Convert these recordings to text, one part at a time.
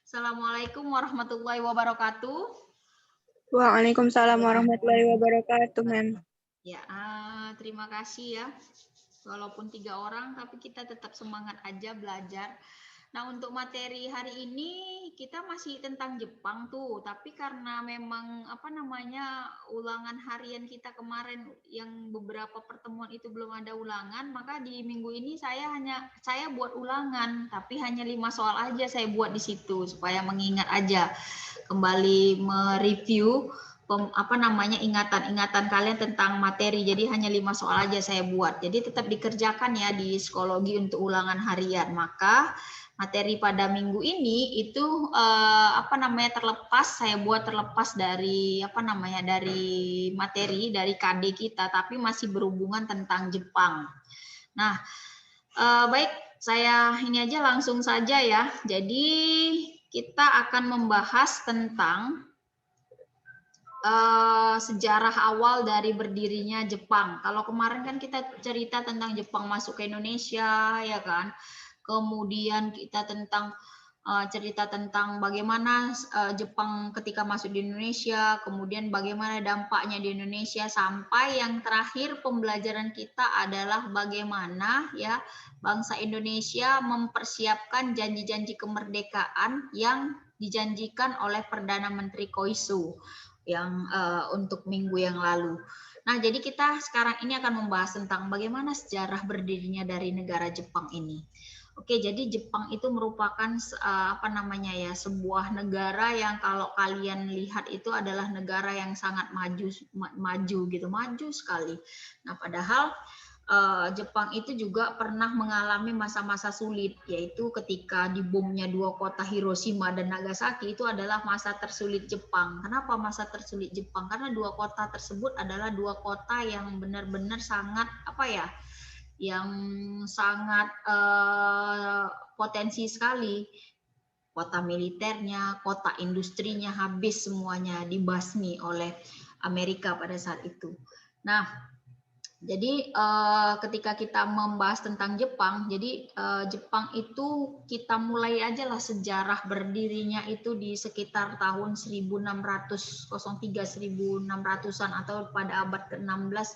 Assalamualaikum warahmatullahi wabarakatuh. Waalaikumsalam warahmatullahi wabarakatuh, Mem. Ya, terima kasih ya. Walaupun 3 orang, tapi kita tetap semangat aja belajar. Nah, untuk materi hari ini kita masih tentang Jepang tuh, tapi karena memang ulangan harian kita kemarin yang beberapa pertemuan itu belum ada ulangan, maka di minggu ini saya buat ulangan, tapi hanya 5 soal aja saya buat di situ supaya mengingat aja, kembali mereview ingatan-ingatan kalian tentang materi. Jadi hanya 5 soal aja saya buat. Jadi tetap dikerjakan ya di psikologi untuk ulangan harian. Maka materi pada minggu ini itu saya buat terlepas dari dari materi dari KD kita, tapi masih berhubungan tentang Jepang. Nah, baik, saya ini aja langsung saja ya. Jadi kita akan membahas tentang sejarah awal dari berdirinya Jepang. Kalau kemarin kan kita cerita tentang Jepang masuk ke Indonesia, ya kan? Kemudian kita cerita tentang bagaimana Jepang ketika masuk di Indonesia, kemudian bagaimana dampaknya di Indonesia, sampai yang terakhir pembelajaran kita adalah bagaimana ya bangsa Indonesia mempersiapkan janji-janji kemerdekaan yang dijanjikan oleh Perdana Menteri Koiso yang untuk minggu yang lalu. Nah, jadi kita sekarang ini akan membahas tentang bagaimana sejarah berdirinya dari negara Jepang ini. Oke, jadi Jepang itu merupakan sebuah negara yang kalau kalian lihat itu adalah negara yang sangat maju sekali. Nah, padahal Jepang itu juga pernah mengalami masa-masa sulit, yaitu ketika dibomnya 2 kota Hiroshima dan Nagasaki. Itu adalah masa tersulit Jepang. Kenapa masa tersulit Jepang? Karena 2 kota tersebut adalah 2 kota yang benar-benar sangat potensi sekali. Kota militernya, kota industrinya habis semuanya, dibasmi oleh Amerika pada saat itu. Nah, jadi ketika kita membahas tentang Jepang, jadi Jepang itu kita mulai aja lah sejarah berdirinya itu di sekitar tahun 1600-an atau pada abad ke-16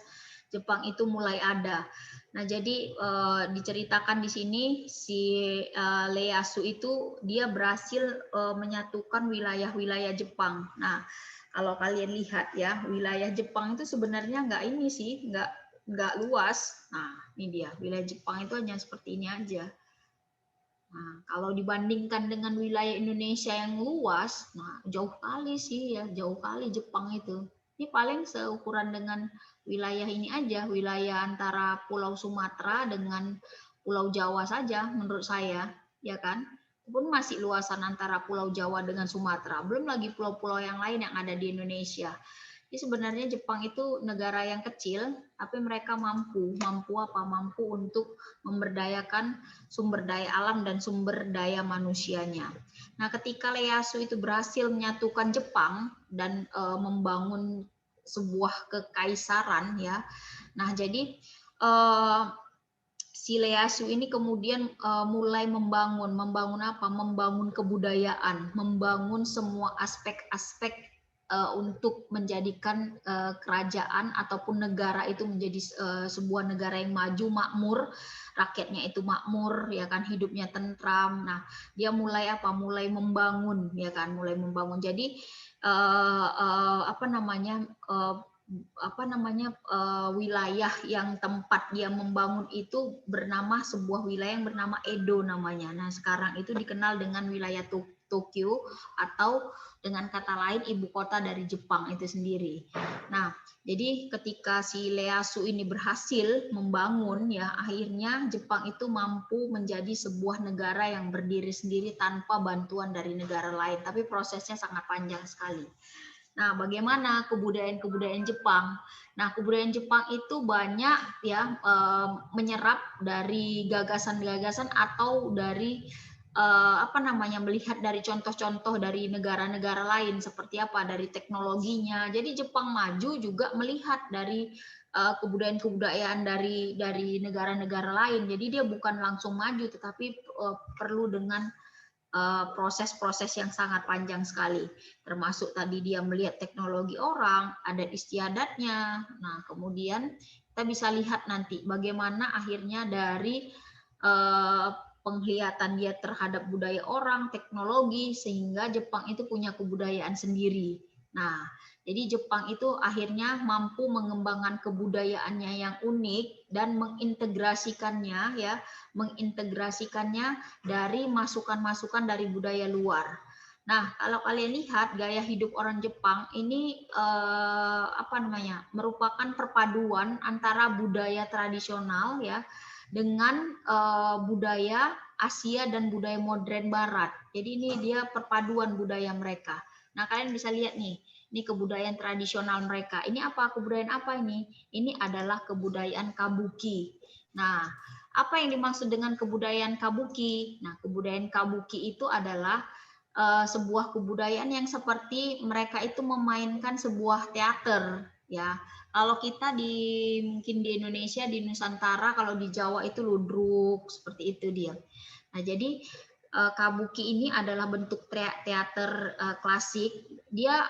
Jepang itu mulai ada. Nah, jadi diceritakan di sini si Ieyasu itu dia berhasil menyatukan wilayah-wilayah Jepang. Nah, kalau kalian lihat ya, wilayah Jepang itu sebenarnya nggak luas. Nah, ini dia, wilayah Jepang itu hanya seperti ini aja. Nah, kalau dibandingkan dengan wilayah Indonesia yang luas, nah jauh kali sih ya, jauh kali Jepang itu. Ini paling seukuran dengan wilayah ini aja, wilayah antara Pulau Sumatera dengan Pulau Jawa saja menurut saya, ya kan? Pun masih luasan antara Pulau Jawa dengan Sumatera, belum lagi pulau-pulau yang lain yang ada di Indonesia. Jadi sebenarnya Jepang itu negara yang kecil, tapi mereka mampu untuk memberdayakan sumber daya alam dan sumber daya manusianya. Nah, ketika Ieyasu itu berhasil menyatukan Jepang dan membangun sebuah kekaisaran ya. Nah, jadi si Ieyasu ini kemudian mulai membangun apa? Membangun kebudayaan, membangun semua aspek-aspek untuk menjadikan kerajaan ataupun negara itu menjadi sebuah negara yang maju, makmur, rakyatnya itu makmur, ya kan, hidupnya tentram. Nah, dia mulai mulai membangun, ya kan, mulai membangun. Jadi wilayah yang tempat dia membangun itu bernama sebuah wilayah yang bernama Edo namanya. Nah, sekarang itu dikenal dengan wilayah Tokyo atau dengan kata lain ibu kota dari Jepang itu sendiri. Nah, jadi ketika si Ieyasu ini berhasil membangun ya, akhirnya Jepang itu mampu menjadi sebuah negara yang berdiri sendiri tanpa bantuan dari negara lain, tapi prosesnya sangat panjang sekali. Nah, bagaimana kebudayaan Jepang? Nah, kebudayaan Jepang itu banyak ya menyerap dari gagasan-gagasan atau dari melihat dari contoh-contoh dari negara-negara lain seperti apa, dari teknologinya. Jadi Jepang maju juga melihat dari kebudayaan dari negara-negara lain. Jadi dia bukan langsung maju, tetapi perlu dengan proses-proses yang sangat panjang sekali, termasuk tadi dia melihat teknologi orang, adat istiadatnya. Nah, kemudian kita bisa lihat nanti bagaimana akhirnya dari penglihatan dia terhadap budaya orang, teknologi, sehingga Jepang itu punya kebudayaan sendiri. Nah, jadi Jepang itu akhirnya mampu mengembangkan kebudayaannya yang unik dan mengintegrasikannya dari masukan-masukan dari budaya luar. Nah, kalau kalian lihat gaya hidup orang Jepang ini merupakan perpaduan antara budaya tradisional dengan budaya Asia dan budaya modern Barat. Jadi ini dia perpaduan budaya mereka. Nah, kalian bisa lihat nih, ini kebudayaan tradisional mereka. Ini apa? Kebudayaan apa ini? Ini adalah kebudayaan Kabuki. Nah, apa yang dimaksud dengan kebudayaan Kabuki? Nah, kebudayaan Kabuki itu adalah sebuah kebudayaan yang seperti mereka itu memainkan sebuah teater, ya. Kalau kita mungkin di Indonesia, di Nusantara, kalau di Jawa itu ludruk, seperti itu dia. Nah, jadi Kabuki ini adalah bentuk teater klasik. Dia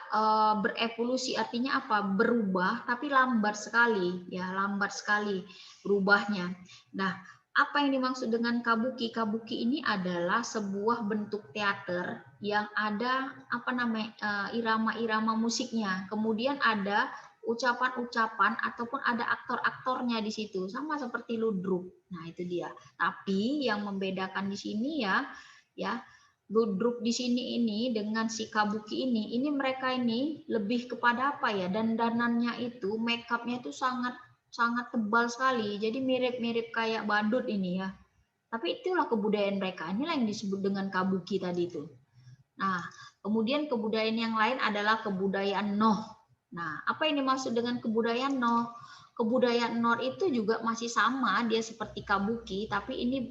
berevolusi, artinya apa? Berubah, tapi lambat sekali, ya, lambat sekali berubahnya. Nah, apa yang dimaksud dengan Kabuki? Kabuki ini adalah sebuah bentuk teater yang ada irama-irama musiknya. Kemudian ada ucapan-ucapan ataupun ada aktor-aktornya di situ, sama seperti ludruk. Nah, itu dia. Tapi yang membedakan di sini ya ludruk di sini ini dengan si Kabuki ini mereka ini lebih kepada apa ya, dandanannya itu, make up-nya itu sangat tebal sekali, jadi mirip-mirip kayak badut ini ya. Tapi itulah kebudayaan mereka, inilah yang disebut dengan Kabuki tadi itu. Nah, kemudian kebudayaan yang lain adalah kebudayaan Noh. Nah, apa yang dimaksud dengan kebudayaan Noh? Kebudayaan Noh itu juga masih sama, dia seperti Kabuki, tapi ini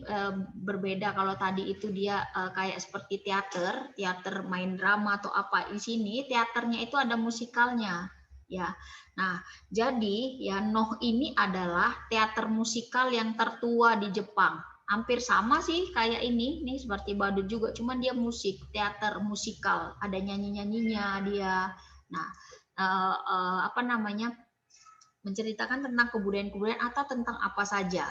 berbeda. Kalau tadi itu dia kayak seperti teater main drama atau apa. Di sini teaternya itu ada musikalnya, ya. Nah, jadi ya Noh ini adalah teater musikal yang tertua di Jepang. Hampir sama sih kayak ini seperti badut juga, cuman dia musik, teater musikal, ada nyanyi-nyanyinya dia. Nah, menceritakan tentang kebudayaan-kebudayaan atau tentang apa saja.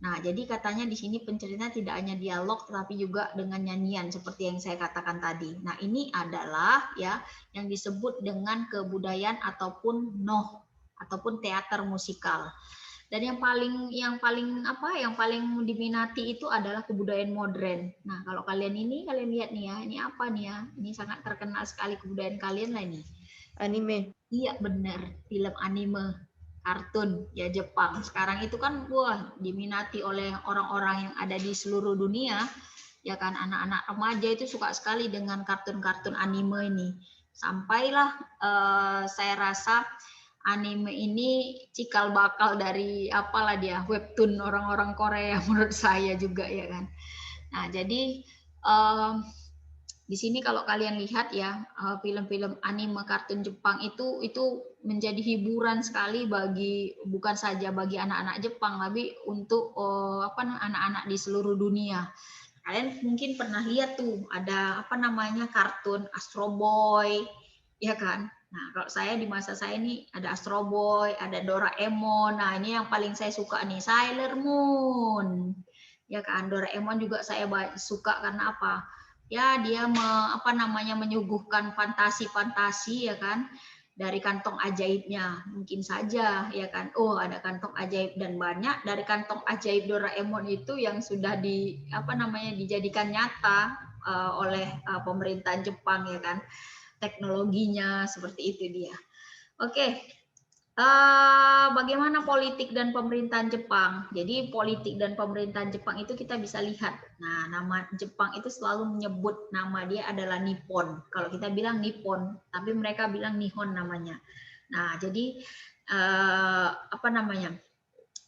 Nah, jadi katanya di sini pencerita tidak hanya dialog tetapi juga dengan nyanyian seperti yang saya katakan tadi. Nah, ini adalah ya yang disebut dengan kebudayaan ataupun Noh ataupun teater musikal. Dan yang paling diminati itu adalah kebudayaan modern. Nah, kalau kalian lihat nih ya, ini apa nih ya? Ini sangat terkenal sekali kebudayaan kalian lah ini. Anime. Iya, benar, film anime. Kartun ya Jepang sekarang itu kan diminati oleh orang-orang yang ada di seluruh dunia, ya kan. Anak-anak remaja itu suka sekali dengan kartun-kartun anime ini, sampailah saya rasa anime ini cikal bakal dari apalah dia webtoon orang-orang Korea menurut saya juga, ya kan. Nah, jadi di sini kalau kalian lihat ya, film-film anime kartun Jepang itu menjadi hiburan sekali bukan saja bagi anak-anak Jepang, tapi untuk anak-anak di seluruh dunia. Kalian mungkin pernah lihat tuh ada kartun Astro Boy, ya kan. Nah, kalau saya di masa saya ini ada Astro Boy, ada Doraemon. Nah, ini yang paling saya suka nih, Sailor Moon. Ya kan, Doraemon juga saya suka karena apa? Ya, dia menyuguhkan fantasi-fantasi, ya kan, dari kantong ajaibnya. Mungkin saja, ya kan, ada kantong ajaib, dan banyak dari kantong ajaib Doraemon itu yang sudah dijadikan nyata oleh pemerintahan Jepang, ya kan, teknologinya seperti itu dia. Oke. Bagaimana politik dan pemerintahan Jepang? Jadi politik dan pemerintahan Jepang itu kita bisa lihat. Nah, nama Jepang itu selalu menyebut nama dia adalah Nippon. Kalau kita bilang Nippon, tapi mereka bilang Nihon namanya. Nah, jadi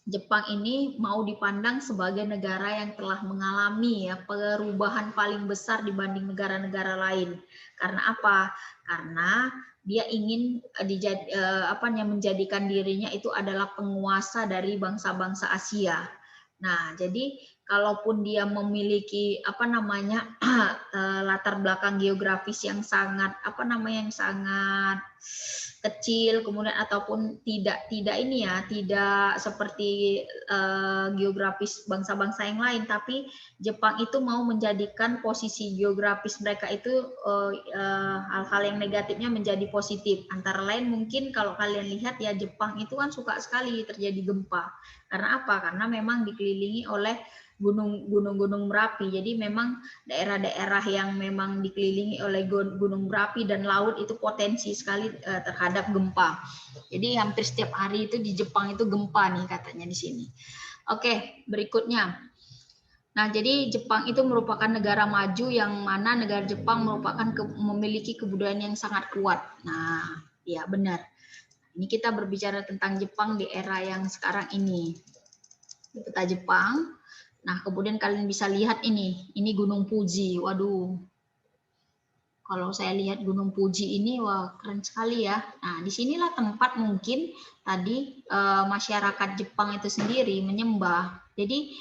Jepang ini mau dipandang sebagai negara yang telah mengalami perubahan paling besar dibanding negara-negara lain. Karena apa? Karena dia ingin menjadikan dirinya itu adalah penguasa dari bangsa-bangsa Asia. Nah, jadi kalaupun dia memiliki apa namanya latar belakang geografis yang sangat apa namanya yang sangat kecil, kemudian ataupun tidak ini ya, tidak seperti geografis bangsa-bangsa yang lain, tapi Jepang itu mau menjadikan posisi geografis mereka itu hal-hal yang negatifnya menjadi positif. Antara lain mungkin kalau kalian lihat ya, Jepang itu kan suka sekali terjadi gempa. Karena apa? Karena memang dikelilingi oleh gunung-gunung berapi. Jadi memang daerah-daerah yang memang dikelilingi oleh gunung berapi dan laut itu potensi sekali terhadap gempa. Jadi hampir setiap hari itu di Jepang itu gempa nih katanya di sini. Oke, berikutnya. Nah, jadi Jepang itu merupakan negara maju yang mana negara Jepang merupakan memiliki kebudayaan yang sangat kuat. Nah, ya benar. Ini kita berbicara tentang Jepang di era yang sekarang ini. Peta Jepang. Nah, kemudian kalian bisa lihat ini Gunung Fuji. Waduh, kalau saya lihat Gunung Fuji ini, wah keren sekali ya. Nah, disinilah tempat mungkin tadi masyarakat Jepang itu sendiri menyembah. Jadi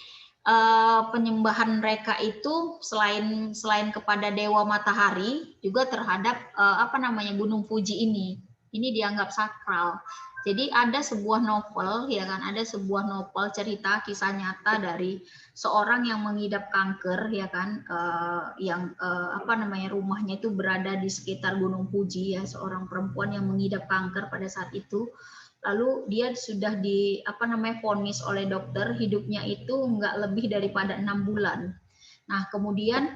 penyembahan mereka itu selain kepada dewa matahari, juga terhadap apa namanya Gunung Fuji ini. Ini dianggap sakral. Jadi ada sebuah novel, ya kan, ada sebuah novel cerita kisah nyata dari seorang yang mengidap kanker, ya kan, yang apa namanya rumahnya itu berada di sekitar Gunung Fuji, ya, seorang perempuan yang mengidap kanker pada saat itu. Lalu dia sudah vonis oleh dokter hidupnya itu nggak lebih daripada 6 bulan. Nah, kemudian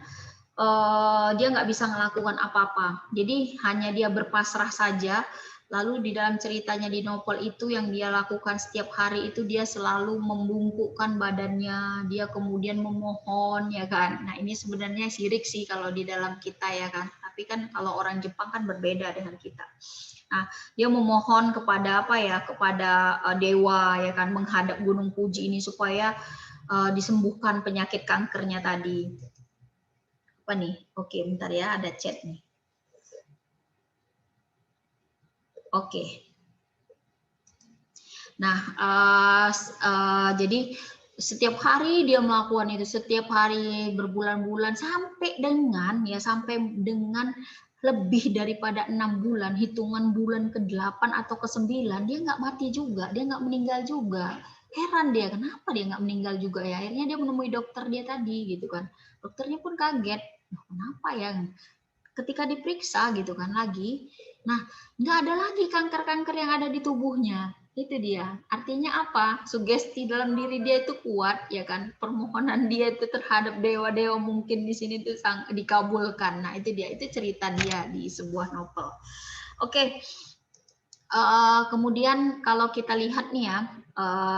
dia nggak bisa melakukan apa-apa. Jadi hanya dia berpasrah saja. Lalu di dalam ceritanya di novel itu yang dia lakukan setiap hari itu dia selalu membungkukkan badannya, dia kemudian memohon, ya kan. Nah, ini sebenarnya sirik sih kalau di dalam kita, ya kan. Tapi kan kalau orang Jepang kan berbeda dengan kita. Nah, dia memohon kepada kepada dewa, ya kan, menghadap Gunung Fuji ini supaya disembuhkan penyakit kankernya tadi. Apa nih? Oke, bentar ya, ada chat nih. Oke. Nah, jadi setiap hari dia melakukan itu, setiap hari berbulan-bulan sampai dengan lebih daripada 6 bulan, hitungan bulan ke-8 atau ke-9, dia nggak mati juga, dia nggak meninggal juga. Heran dia, kenapa dia nggak meninggal juga ya? Akhirnya dia menemui dokter dia tadi, gitu kan. Dokternya pun kaget, kenapa ya? Ketika diperiksa gitu kan lagi, nah nggak ada lagi kanker-kanker yang ada di tubuhnya. Itu dia. Artinya apa? Sugesti dalam diri dia itu kuat, ya kan? Permohonan dia itu terhadap dewa-dewa mungkin di sini itu dikabulkan. Nah, itu dia. Itu cerita dia di sebuah novel. Oke. Kemudian kalau kita lihat nih ya,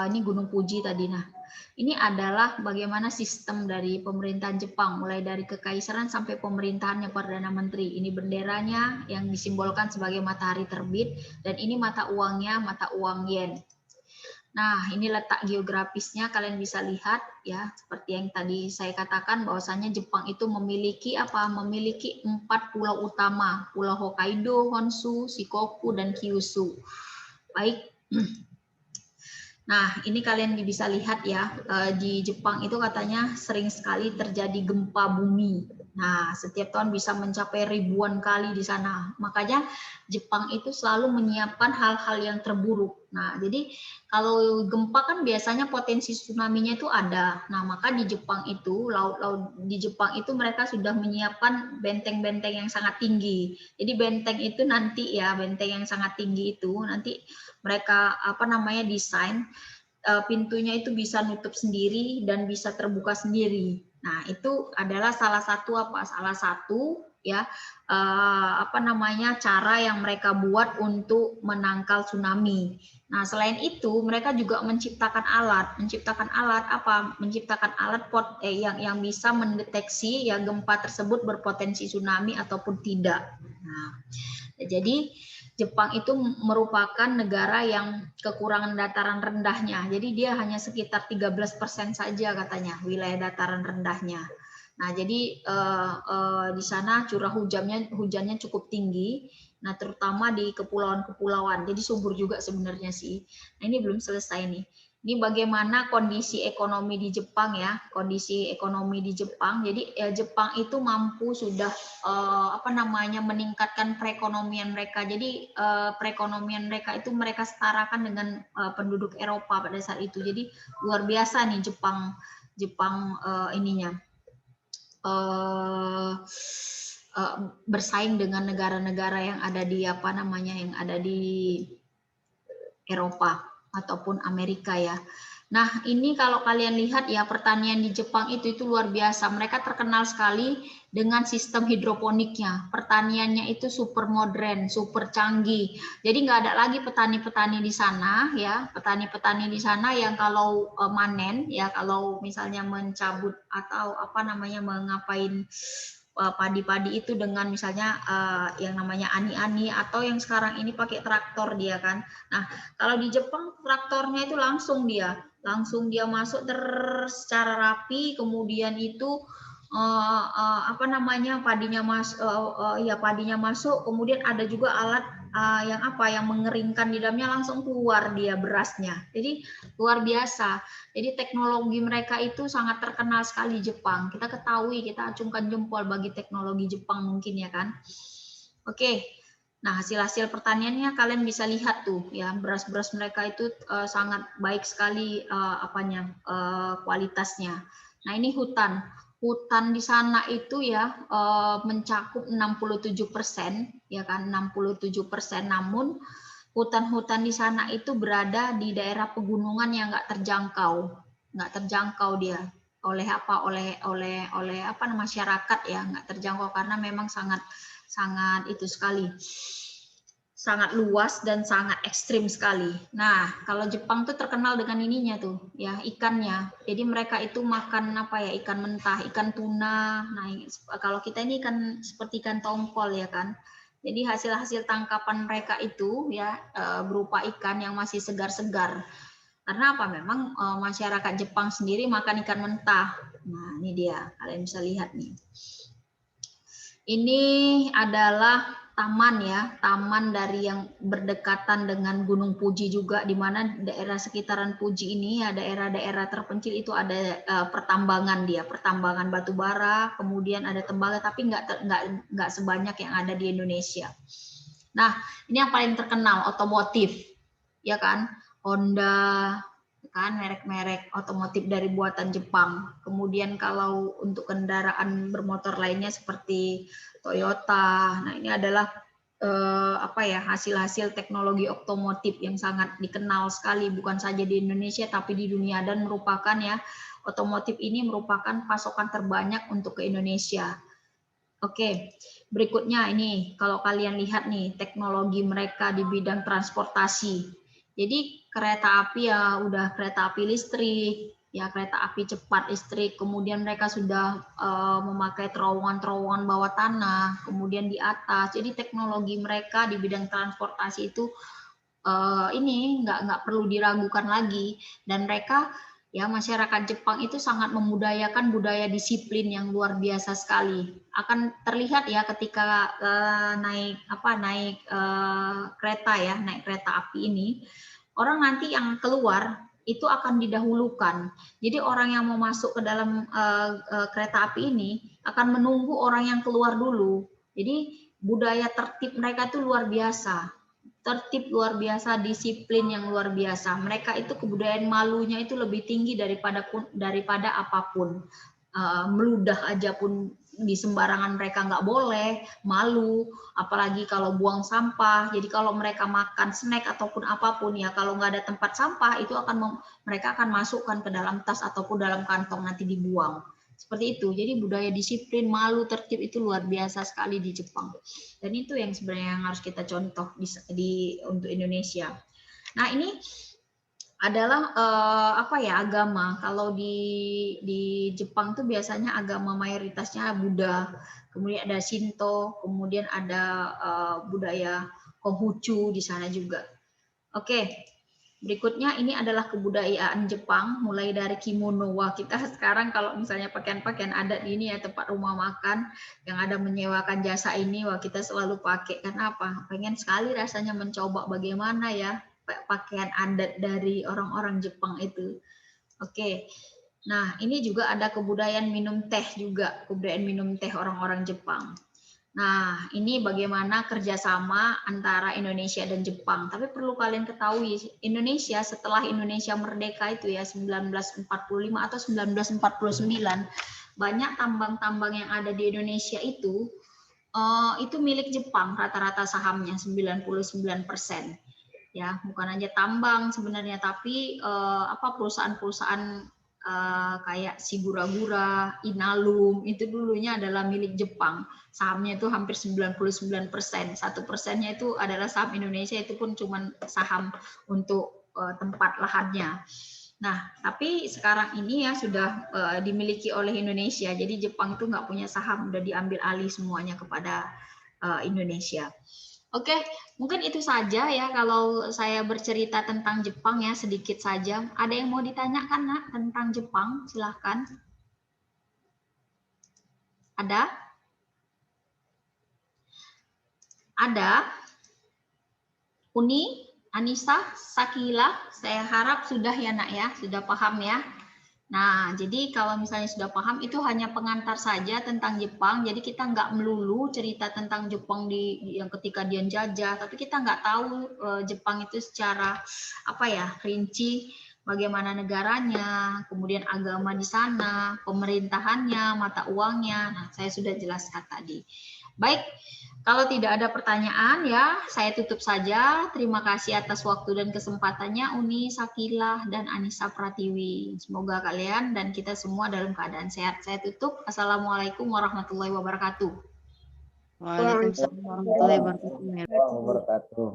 ini Gunung Fuji tadi. Nah, ini adalah bagaimana sistem dari pemerintahan Jepang, mulai dari kekaisaran sampai pemerintahannya Perdana Menteri. Ini benderanya yang disimbolkan sebagai matahari terbit, dan ini mata uangnya, mata uang yen. Nah, ini letak geografisnya, kalian bisa lihat ya, seperti yang tadi saya katakan bahwasanya Jepang itu memiliki 4 pulau utama, Pulau Hokkaido, Honshu, Shikoku, dan Kyushu. Baik. Nah, ini kalian bisa lihat ya, di Jepang itu katanya sering sekali terjadi gempa bumi. Nah, setiap tahun bisa mencapai ribuan kali di sana. Makanya Jepang itu selalu menyiapkan hal-hal yang terburuk. Nah, jadi kalau gempa kan biasanya potensi tsunami-nya itu ada. Nah, maka di Jepang itu, laut-laut di Jepang itu mereka sudah menyiapkan benteng-benteng yang sangat tinggi. Jadi benteng itu nanti ya, benteng yang sangat tinggi itu nanti mereka desain pintunya itu bisa nutup sendiri dan bisa terbuka sendiri. Nah, itu adalah salah satu cara yang mereka buat untuk menangkal tsunami. Nah, selain itu mereka juga menciptakan alat yang bisa mendeteksi ya gempa tersebut berpotensi tsunami ataupun tidak. Nah, jadi Jepang itu merupakan negara yang kekurangan dataran rendahnya. Jadi dia hanya sekitar 13% saja katanya wilayah dataran rendahnya. Nah, jadi di sana curah hujannya cukup tinggi. Nah, terutama di kepulauan-kepulauan. Jadi subur juga sebenarnya sih. Nah, ini belum selesai nih. Ini bagaimana kondisi ekonomi di Jepang ya, kondisi ekonomi di Jepang. Jadi Jepang itu mampu sudah meningkatkan perekonomian mereka. Jadi perekonomian mereka itu mereka setarakan dengan penduduk Eropa pada saat itu. Jadi luar biasa nih Jepang bersaing dengan negara-negara yang ada di Eropa ataupun Amerika ya. Nah, ini kalau kalian lihat ya, pertanian di Jepang itu luar biasa. Mereka terkenal sekali dengan sistem hidroponiknya. Pertaniannya itu super modern, super canggih. Jadi nggak ada lagi petani-petani di sana ya, petani-petani di sana yang kalau manen ya, kalau misalnya mencabut atau mengapain padi-padi itu dengan misalnya yang namanya ani-ani atau yang sekarang ini pakai traktor dia kan. Nah, kalau di Jepang traktornya itu langsung dia masuk secara rapi, kemudian itu padinya masuk, kemudian ada juga alat yang mengeringkan di dalamnya, langsung keluar dia berasnya. Jadi luar biasa. Jadi teknologi mereka itu sangat terkenal sekali Jepang. Kita ketahui, kita acungkan jempol bagi teknologi Jepang mungkin ya kan. Oke. Nah, hasil-hasil pertaniannya kalian bisa lihat tuh ya, beras-beras mereka itu sangat baik sekali kualitasnya. Nah, ini hutan di sana itu ya mencakup 67% ya kan, 67%. Namun hutan-hutan di sana itu berada di daerah pegunungan yang nggak terjangkau dia oleh masyarakat ya, nggak terjangkau karena memang sangat sangat luas dan sangat ekstrim sekali. Nah, kalau Jepang tuh terkenal dengan ininya tuh ya, ikannya. Jadi mereka itu makan ikan mentah, ikan tuna. Nah, kalau kita ini ikan seperti ikan tongkol ya kan. Jadi hasil-hasil tangkapan mereka itu ya berupa ikan yang masih segar-segar. Karena memang masyarakat Jepang sendiri makan ikan mentah. Nah, ini dia, kalian bisa lihat nih. Ini adalah taman ya, taman dari yang berdekatan dengan Gunung Fuji juga, di mana daerah sekitaran Fuji ini ya, daerah-daerah terpencil itu ada pertambangan batu bara, kemudian ada tembaga, tapi nggak sebanyak yang ada di Indonesia. Nah, ini yang paling terkenal otomotif, ya kan, Honda, kan merek-merek otomotif dari buatan Jepang. Kemudian kalau untuk kendaraan bermotor lainnya seperti Toyota. Nah, ini adalah hasil-hasil teknologi otomotif yang sangat dikenal sekali, bukan saja di Indonesia tapi di dunia, dan merupakan ya, otomotif ini merupakan pasokan terbanyak untuk ke Indonesia. Oke, berikutnya ini kalau kalian lihat nih teknologi mereka di bidang transportasi. Jadi kereta api ya udah kereta api listrik, ya kereta api cepat listrik. Kemudian mereka sudah memakai terowongan-terowongan bawah tanah, kemudian di atas. Jadi teknologi mereka di bidang transportasi itu ini nggak perlu diragukan lagi. Dan mereka ya, masyarakat Jepang itu sangat memudayakan budaya disiplin yang luar biasa sekali. Akan terlihat ya ketika naik kereta api ini, orang nanti yang keluar itu akan didahulukan. Jadi orang yang mau masuk ke dalam kereta api ini akan menunggu orang yang keluar dulu. Jadi budaya tertib mereka itu luar biasa. Tertib luar biasa, disiplin yang luar biasa. Mereka itu kebudayaan malunya itu lebih tinggi daripada apapun. Meludah aja pun di sembarangan mereka nggak boleh, malu, apalagi kalau buang sampah. Jadi kalau mereka makan snack ataupun apapun ya, kalau nggak ada tempat sampah itu mereka akan masukkan ke dalam tas ataupun dalam kantong nanti dibuang. Seperti itu. Jadi budaya disiplin, malu, tertib itu luar biasa sekali di Jepang. Dan itu yang sebenarnya yang harus kita contoh untuk Indonesia. Nah, ini adalah agama. Kalau di Jepang tuh biasanya agama mayoritasnya Buddha, kemudian ada Shinto, kemudian ada budaya Konghucu di sana juga. Oke. Berikutnya ini adalah kebudayaan Jepang, mulai dari kimono. Wah, kita sekarang kalau misalnya pakaian-pakaian adat ini ya, tempat rumah makan yang ada menyewakan jasa ini, wah kita selalu pakai. Karena apa? Pengen sekali rasanya mencoba bagaimana ya pakaian adat dari orang-orang Jepang itu. Oke. Nah, ini juga ada kebudayaan minum teh juga, kebudayaan minum teh orang-orang Jepang. Nah, ini bagaimana kerjasama antara Indonesia dan Jepang. Tapi perlu kalian ketahui, Indonesia setelah Indonesia merdeka itu ya 1945 atau 1949, banyak tambang-tambang yang ada di Indonesia itu milik Jepang, rata-rata sahamnya 99%. Ya, bukan hanya tambang sebenarnya, tapi perusahaan-perusahaan kayak Sigura-gura, Inalum itu dulunya adalah milik Jepang. Sahamnya itu hampir 99%. 1%-nya itu adalah saham Indonesia, itu pun cuma saham untuk tempat lahannya. Nah, tapi sekarang ini ya sudah dimiliki oleh Indonesia. Jadi Jepang itu nggak punya saham, udah diambil alih semuanya kepada Indonesia. Oke, mungkin itu saja ya kalau saya bercerita tentang Jepang ya, sedikit saja. Ada yang mau ditanyakan, Nak, tentang Jepang? Silahkan. Ada? Ada? Uni, Anissa, Sakila, saya harap sudah ya, Nak ya, sudah paham ya. Nah, jadi kalau misalnya sudah paham, itu hanya pengantar saja tentang Jepang. Jadi kita nggak melulu cerita tentang Jepang yang ketika dia jajah, tapi kita nggak tahu Jepang itu secara rinci bagaimana negaranya, kemudian agama di sana, pemerintahannya, mata uangnya. Nah, saya sudah jelaskan tadi. Baik, kalau tidak ada pertanyaan ya, saya tutup saja. Terima kasih atas waktu dan kesempatannya Uni, Sakila, dan Anissa Pratiwi. Semoga kalian dan kita semua dalam keadaan sehat. Saya tutup. Assalamualaikum warahmatullahi wabarakatuh. Waalaikumsalam warahmatullahi wabarakatuh.